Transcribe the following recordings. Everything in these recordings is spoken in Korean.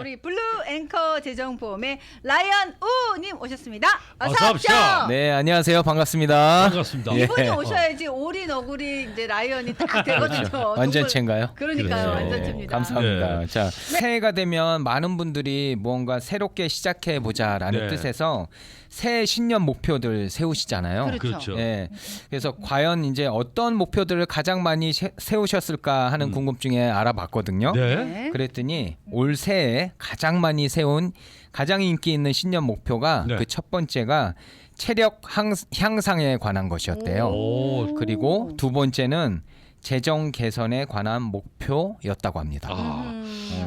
우리 블루 앵커 재정보험의 라이언 우님 오셨습니다. 어서 어서 오십시오. 오십시오. 네, 안녕하세요. 반갑습니다. 반갑습니다. 예. 이분이 오셔야지 오리 너구리 이제 라이언이 딱 되거든요. 완전체인가요? 그러니까요, 그렇죠. 완전체입니다. 감사합니다. 네. 자, 새해가 되면 많은 분들이 무언가 새롭게 시작해 보자라는 네. 뜻에서 새해 신년 목표들 세우시잖아요. 그렇죠. 예. 그래서 과연 이제 어떤 목표들을 가장 많이 세우셨을까 하는 궁금증에 알아봤거든요. 네. 네. 그랬더니 올 새해 가장 많이 세운 가장 인기 있는 신년 목표가 네. 그 첫 번째가 체력 향상에 관한 것이었대요. 오. 그리고 두 번째는 재정 개선에 관한 목표였다고 합니다. 아,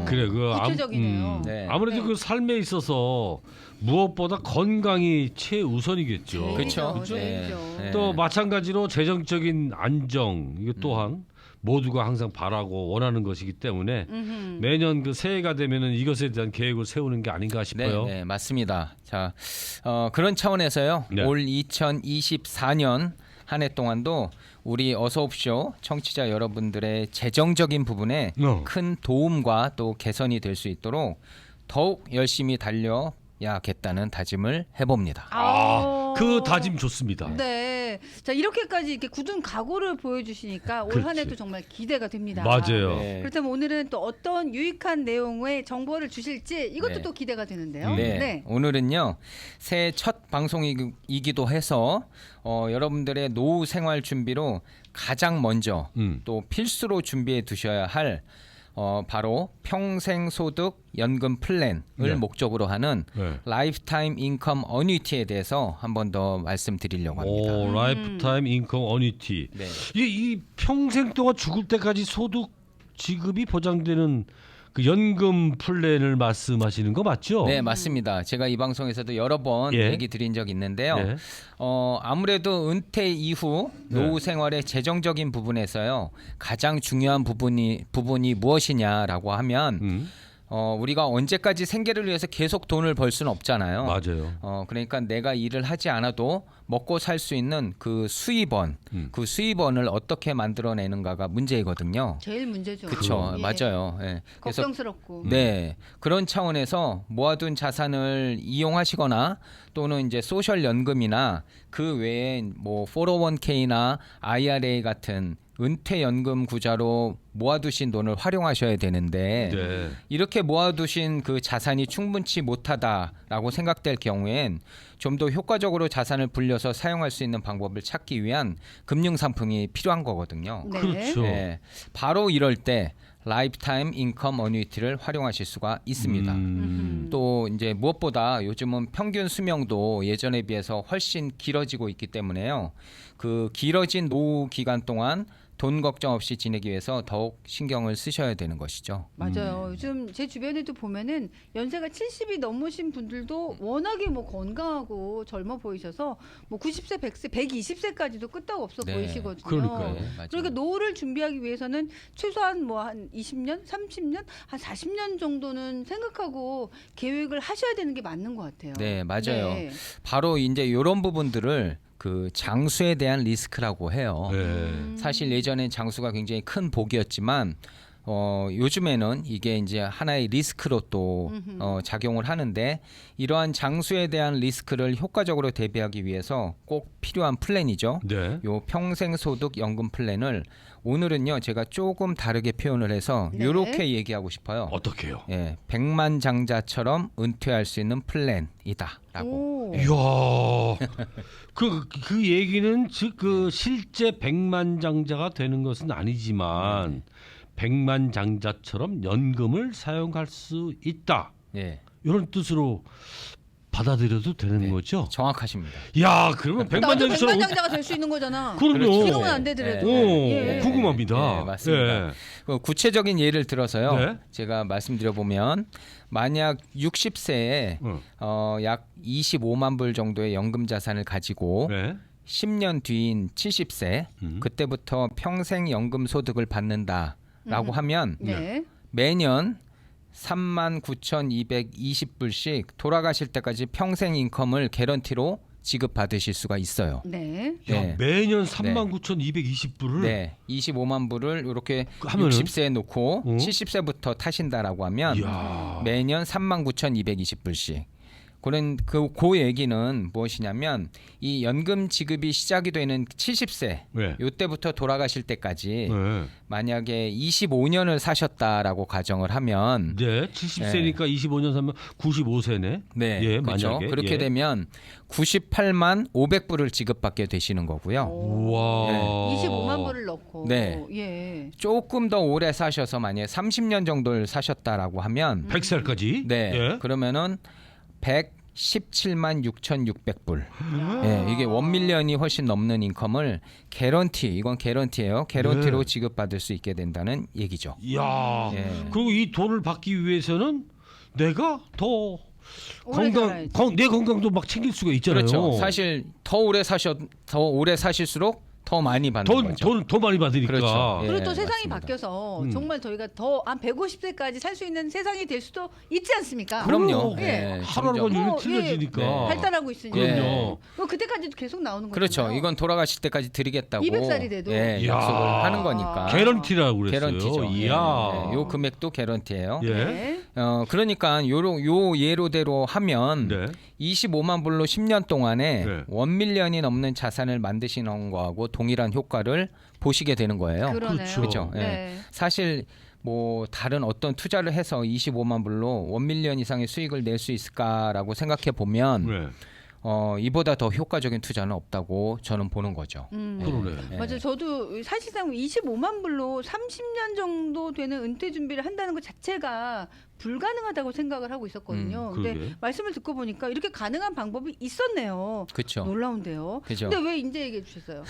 그래 구체적이네요. 네. 아무래도 네. 그 삶에 있어서 무엇보다 건강이 최우선이겠죠. 그쵸. 그렇죠. 네. 네. 네. 또 마찬가지로 재정적인 안정 이거 또한 모두가 항상 바라고 원하는 것이기 때문에 매년 그 새해가 되면은 이것에 대한 계획을 세우는 게 아닌가 싶어요. 네, 맞습니다. 자, 그런 차원에서요. 네. 올 2024년 한 해 동안도 우리 어서옵쇼 청취자 여러분들의 재정적인 부분에 큰 도움과 또 개선이 될 수 있도록 더욱 열심히 달려야겠다는 다짐을 해봅니다. 그 다짐 좋습니다. 네. 자, 이렇게까지 이렇게 굳은 각오를 보여주시니까 올 한 해도 그렇지. 정말 기대가 됩니다. 맞아요. 네. 그렇다면 오늘은 또 어떤 유익한 내용의 정보를 주실지 이것도 네. 또 기대가 되는데요. 네, 오늘은요 새해 첫 방송이기도 해서 여러분들의 노후 생활 준비로 가장 먼저 또 필수로 준비해 두셔야 할 바로 평생소득 연금 플랜을 네. 목적으로 하는 네. 라이프타임 인컴 어뉴이티에 대해서 한 번 더 말씀드리려고 합니다. 오, 라이프타임 인컴 어니티. 네. 이 평생 동안 죽을 때까지 소득 지급이 보장되는 그 연금 플랜을 말씀하시는 거 맞죠? 네, 맞습니다. 제가 이 방송에서도 여러 번 예. 얘기 드린 적 있는데요. 네. 아무래도 은퇴 이후 노후 생활의 재정적인 부분에서요. 가장 중요한 부분이 무엇이냐라고 하면 우리가 언제까지 생계를 위해서 계속 돈을 벌 수는 없잖아요. 맞아요. 그러니까 내가 일을 하지 않아도 먹고 살 수 있는 그 수입원, 그 수입원을 어떻게 만들어내는가가 문제이거든요. 제일 문제죠. 그렇죠, 예. 맞아요. 예. 그래서 걱정스럽고. 네, 그런 차원에서 모아둔 자산을 이용하시거나 또는 이제 소셜 연금이나 그 외에 뭐 401k나 IRA 같은 은퇴 연금 구자로 모아두신 돈을 활용하셔야 되는데 네. 이렇게 모아두신 그 자산이 충분치 못하다라고 생각될 경우엔 좀 더 효과적으로 자산을 불려서 사용할 수 있는 방법을 찾기 위한 금융 상품이 필요한 거거든요. 네. 그렇죠. 네, 바로 이럴 때 라이프타임 인컴 어뉴이티를 활용하실 수가 있습니다. 또 이제 무엇보다 요즘은 평균 수명도 예전에 비해서 훨씬 길어지고 있기 때문에요. 그 길어진 노후 기간 동안 돈 걱정 없이 지내기 위해서 더욱 신경을 쓰셔야 되는 것이죠. 맞아요. 요즘 제 주변에도 보면은 연세가 70이 넘으신 분들도 워낙에 뭐 건강하고 젊어 보이셔서 뭐 90세, 100세, 120세까지도 끄떡 없어 네. 보이시거든요. 그러니까요. 네, 맞아요. 그러니까 노후를 준비하기 위해서는 최소한 뭐 한 20년, 30년, 한 40년 정도는 생각하고 계획을 하셔야 되는 게 맞는 것 같아요. 네, 맞아요. 네. 바로 이제 이런 부분들을 그 장수에 대한 리스크라고 해요. 네. 사실 예전엔 장수가 굉장히 큰 복이었지만 요즘에는 이게 이제 하나의 리스크로 또 작용을 하는데 이러한 장수에 대한 리스크를 효과적으로 대비하기 위해서 꼭 필요한 플랜이죠. 네. 요 평생소득 연금 플랜을 오늘은요 제가 조금 다르게 표현을 해서 네. 이렇게 얘기하고 싶어요. 어떻게요? 예, 백만장자처럼 은퇴할 수 있는 플랜이다라고. 오. 이야, 그 얘기는 즉 그 실제 백만장자가 되는 것은 아니지만 백만장자처럼 연금을 사용할 수 있다. 예, 이런 뜻으로 받아들여도 되는 네. 거죠? 정확하십니다. 야, 그러면 나도 백만장자처럼 백만장자가 될 수 있는 거잖아. 그럼요. 지금은 안 되더라도. 오, 예. 궁금합니다. 네, 맞습니다. 예. 그 구체적인 예를 들어서요. 네. 제가 말씀드려 보면 만약 60세에 약 25만 불 정도의 연금 자산을 가지고 네. 10년 뒤인 70세 그때부터 평생 연금 소득을 받는다라고 하면 네. 매년 39,220불씩 돌아가실 때까지 평생 인컴을 개런티로 지급받으실 수가 있어요. 네. 야, 네. 매년 39,220불을 네, 25만 불을 이렇게 하면은? 60세에 놓고 70세부터 타신다라고 하면 이야. 매년 39,220불씩. 그 얘기는 무엇이냐면 이 연금 지급이 시작이 되는 70세 네. 요때부터 돌아가실 때까지 네. 만약에 25년을 사셨다라고 가정을 하면 네, 70세니까 25년 사면 95세네. 네, 예, 그렇죠. 만약에 그렇게 예. 되면 98만 500불을 지급받게 되시는 거고요. 우와. 네. 25만 불을 넣고. 네. 예. 조금 더 오래 사셔서 만약에 30년 정도를 사셨다라고 하면 100살까지? 네, 예. 그러면은 117만 6,600불. 예, 이게 1밀리언이 훨씬 넘는 인컴을 이건 개런티예요. 개런티로 네. 지급받을 수 있게 된다는 얘기죠. 이야. 예. 그리고 이 돈을 받기 위해서는 내가 더 오래 살아야지. 내 건강도 막 챙길 수가 있잖아요. 그렇죠. 사실 더 오래 사실수록 더 많이 받는 거죠. 더 많이 받으니까. 그렇죠. 예. 그리고 또 세상이 맞습니다. 바뀌어서 정말 저희가 더 한 150세까지 살 수 있는 세상이 될 수도 있지 않습니까? 그럼요. 예. 예, 하루하루가 점점. 일이 틀려지니까. 네. 발달하고 있으니까. 그럼요. 그때까지도 계속 나오는 거죠. 그렇죠. 이건 돌아가실 때까지 드리겠다고 200살이 돼도. 예, 이야. 약속을 하는 거니까. 개런티라고 그랬어요. 개런티죠. 예. 이야. 네, 요 금액도 개런티예요. 예. 네. 그러니까 요 예로대로 하면 네. 25만 불로 10년 동안에 네. 1밀리언이 넘는 자산을 만드시는 거하고 동일한 효과를 보시게 되는 거예요. 그러네요. 그렇죠. 그렇죠. 예. 네. 사실 뭐 다른 어떤 투자를 해서 25만 불로 1밀리언 이상의 수익을 낼 수 있을까라고 생각해 보면 네. 이보다 더 효과적인 투자는 없다고 저는 보는 거죠. 그러네. 예. 맞아요. 저도 사실상 25만 불로 30년 정도 되는 은퇴 준비를 한다는 것 자체가 불가능하다고 생각을 하고 있었거든요. 근데 그러게. 말씀을 듣고 보니까 이렇게 가능한 방법이 있었네요. 그렇죠. 그죠. 놀라운데요. 근데 왜 이제 얘기해 주셨어요?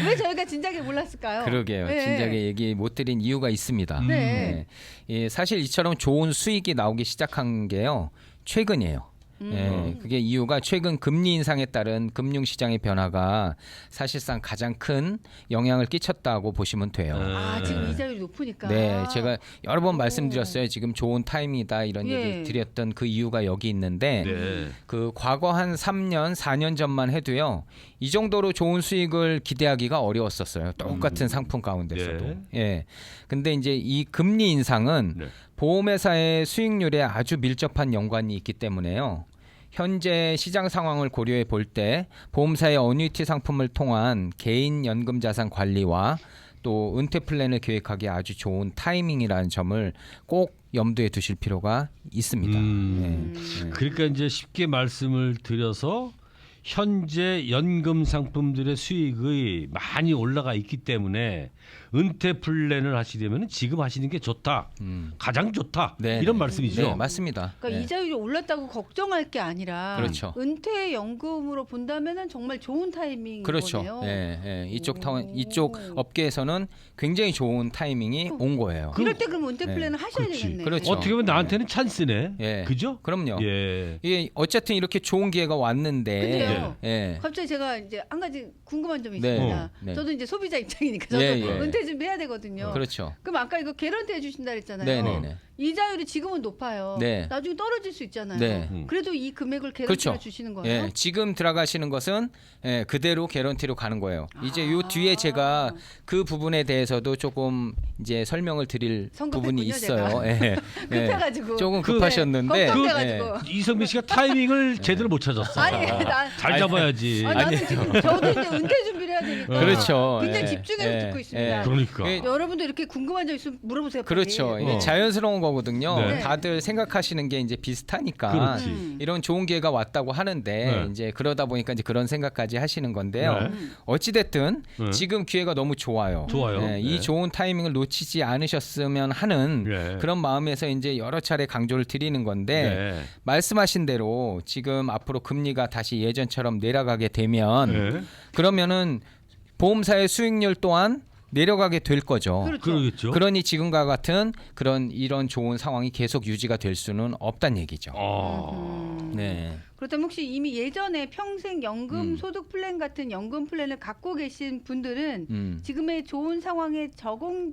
왜 저희가 진작에 몰랐을까요? 그러게요. 네. 진작에 얘기 못 드린 이유가 있습니다. 네. 예, 사실 이처럼 좋은 수익이 나오기 시작한 게요. 최근이에요. 예, 그게 이유가 최근 금리 인상에 따른 금융시장의 변화가 사실상 가장 큰 영향을 끼쳤다고 보시면 돼요. 아, 지금 네. 이자율이 높으니까. 네, 제가 여러 번 말씀드렸어요. 지금 좋은 타이밍이다 이런 예. 얘기 드렸던 그 이유가 여기 있는데 네. 그 과거 한 3년, 4년 전만 해도요. 이 정도로 좋은 수익을 기대하기가 어려웠었어요. 똑같은 상품 가운데서도. 네. 예. 근데 이제 이 금리 인상은 네. 보험회사의 수익률에 아주 밀접한 연관이 있기 때문에요. 현재 시장 상황을 고려해 볼 때 보험사의 어뉴이티 상품을 통한 개인 연금 자산 관리와 또 은퇴 플랜을 계획하기에 아주 좋은 타이밍이라는 점을 꼭 염두에 두실 필요가 있습니다. 예. 그러니까 이제 쉽게 말씀을 드려서 현재 연금 상품들의 수익이 많이 올라가 있기 때문에 은퇴 플랜을 하시려면 지금 하시는 게 좋다. 가장 좋다. 네, 이런 네. 말씀이죠. 네, 맞습니다. 그러니까 네. 이자율이 올랐다고 걱정할 게 아니라 그렇죠. 은퇴 연금으로 본다면은 정말 좋은 타이밍인 그렇죠. 거네요. 예, 예. 이쪽 오. 이쪽 업계에서는 굉장히 좋은 타이밍이 온 거예요. 이럴 때 그럼 은퇴 네. 플랜을 하셔야 그렇지. 되겠네. 그렇죠. 어떻게 보면 나한테는 찬스네. 예. 그죠? 그럼요. 예. 이게 어쨌든 이렇게 좋은 기회가 왔는데 근데요. 예. 갑자기 제가 이제 한 가지 궁금한 점이 네. 있습니다. 네. 저도 이제 소비자 입장이니까 저도 예, 예. 은퇴 준비해야 되거든요. 그렇죠. 그럼 아까 이거 개런티 해주신다 그랬잖아요. 네, 네, 네. 이자율이 지금은 높아요. 네. 나중에 떨어질 수 있잖아요. 네. 그래도 이 금액을 개런티로 그렇죠. 주시는 거예요? 예, 지금 들어가시는 것은 예, 그대로 개런티로 가는 거예요. 이제 요 뒤에 제가 그 부분에 대해서도 조금 이제 설명을 드릴 부분이 성급했군요, 있어요. 제가. 예, 급해가지고. 조금 그- 급하셨는데 네, 걱정돼가지고. 이성민 씨가 타이밍을 제대로 못 찾았어. 아니, 잘 잡아야지. 나는 지금 저도 이제 은퇴 준비를 해야 되니까. 그렇죠. 굉장히 예, 집중해서 예, 듣고 있습니다. 예. 그러니까. 예. 여러분도 이렇게 궁금한 점 있으면 물어보세요. 빨리. 그렇죠. 이게 어. 자연스러운 거거든요. 네. 다들 생각하시는 게 이제 비슷하니까 그렇지. 이런 좋은 기회가 왔다고 하는데 네. 이제 그러다 보니까 이제 그런 생각까지 하시는 건데요. 네. 어찌 됐든 네. 지금 기회가 너무 좋아요. 좋아요. 네, 이 네. 좋은 타이밍을 놓치지 않으셨으면 하는 네. 그런 마음에서 이제 여러 차례 강조를 드리는 건데 네. 말씀하신 대로 지금 앞으로 금리가 다시 예전처럼 내려가게 되면 네. 그러면은 보험사의 수익률 또한 내려가게 될 거죠. 그렇죠. 그러겠죠. 그러니 지금과 같은 이런 좋은 상황이 계속 유지가 될 수는 없다는 얘기죠. 네. 그렇다면 혹시 이미 예전에 평생 연금 소득 플랜 같은 연금 플랜을 갖고 계신 분들은 지금의 좋은 상황에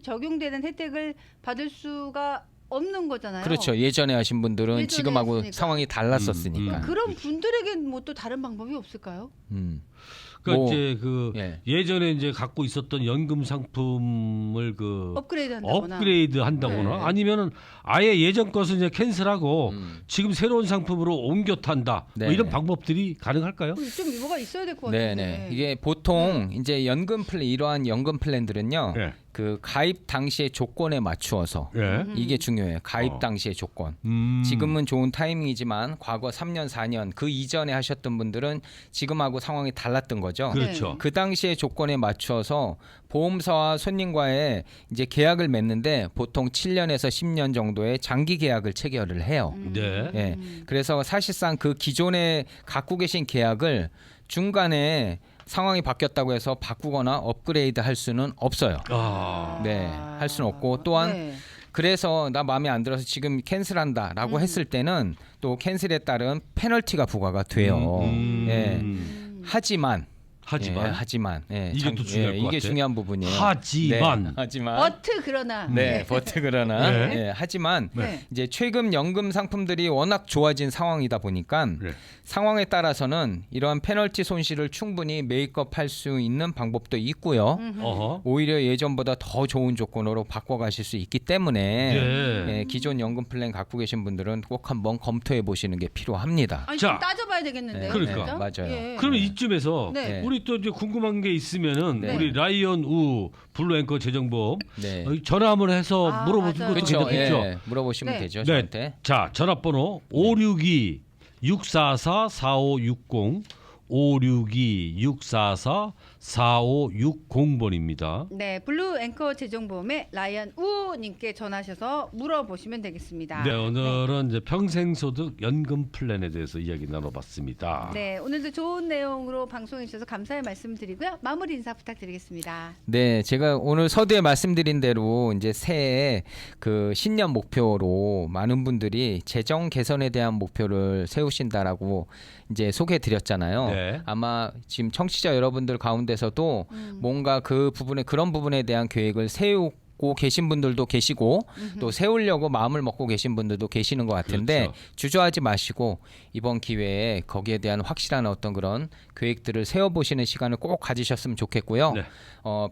적용되는 혜택을 받을 수가 없는 거잖아요. 그렇죠. 예전에 하신 분들은 예전에 지금하고 했으니까. 상황이 달랐었으니까. 그런 분들에겐 뭐 또 다른 방법이 없을까요? 그러니까 뭐, 이제 예. 예전에 이제 갖고 있었던 연금 상품을 업그레이드 한다거나. 업그레이드 한다거나 네. 아니면은 아예 예전 것을 이제 캔슬하고 지금 새로운 상품으로 옮겨 탄다. 네. 뭐 이런 방법들이 가능할까요? 좀 뭐가 있어야 될 것 같은데. 네네. 이게 보통 이제 연금 플랜 이러한 연금 플랜들은요. 예. 그 가입 당시의 조건에 맞추어서 예. 이게 중요해요. 가입 당시의 조건. 지금은 좋은 타이밍이지만 과거 3년, 4년 그 이전에 하셨던 분들은 지금하고 상황이 달랐던 거죠. 그렇죠. 네. 그 당시의 조건에 맞추어서 보험사와 손님과의 이제 계약을 맺는데 보통 7년에서 10년 정도의 장기 계약을 체결을 해요. 네. 예. 그래서 사실상 그 기존에 갖고 계신 계약을 중간에 상황이 바뀌었다고 해서 바꾸거나 업그레이드 할 수는 없어요. 아. 네, 할 수는 없고 또한 네. 그래서 나 마음에 안 들어서 지금 캔슬한다라고 했을 때는 또 캔슬에 따른 페널티가 부과가 돼요. 예. 하지만 예, 이게 또 중요할 것 이게 같아. 중요한 부분이에요. 하지만. 네, 하지만 버트 그러나. 네, 버트 그러나 네. 예, 하지만 네. 이제 최근 연금 상품들이 워낙 좋아진 상황이다 보니까 네. 상황에 따라서는 이러한 페널티 손실을 충분히 메이크업할 수 있는 방법도 있고요. 어허. 오히려 예전보다 더 좋은 조건으로 바꿔가실 수 있기 때문에 네. 예, 기존 연금 플랜 갖고 계신 분들은 꼭 한번 검토해 보시는 게 필요합니다. 아니, 자. 좀 따져봐야 되겠는데요. 그러니까. 진짜? 맞아요. 예. 그러면 이쯤에서 네. 우리 또 이제 궁금한 게 있으면은 네. 우리 라이언 우 블루앵커 재정보험 네. 전화 한번 해서 아, 물어보는 맞아요. 것도 그렇죠. 괜찮겠죠. 예, 물어보시면 네. 되죠. 네. 저한테. 자, 전화번호 562-644-4560 562-644-4560번입니다. 네, 블루 앵커 재정보험의 라이언 우님께 전하셔서 물어보시면 되겠습니다. 네, 오늘은 이제 평생소득 연금 플랜에 대해서 이야기 나눠봤습니다. 네, 오늘도 좋은 내용으로 방송해 주셔서 감사의 말씀드리고요. 마무리 인사 부탁드리겠습니다. 네, 제가 오늘 서두에 말씀드린 대로 이제 새해 그 신년 목표로 많은 분들이 재정 개선에 대한 목표를 세우신다라고 이제 소개해 드렸잖아요. 네. 아마 지금 청취자 여러분들 가운데서도 뭔가 그 부분에 그런 부분에 대한 계획을 세우고 계신 분들도 계시고 또 세우려고 마음을 먹고 계신 분들도 계시는 것 같은데 그렇죠. 주저하지 마시고 이번 기회에 거기에 대한 확실한 어떤 그런 계획들을 세워보시는 시간을 꼭 가지셨으면 좋겠고요. 네.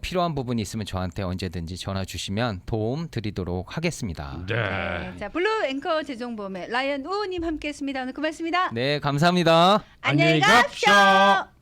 필요한 부분이 있으면 저한테 언제든지 전화 주시면 도움 드리도록 하겠습니다. 네. 네, 자, 블루 앵커 재정보험의 라이언 우님 함께했습니다. 오늘 고맙습니다. 네, 감사합니다. 안녕히 안녕히 가십시오. 갑시오.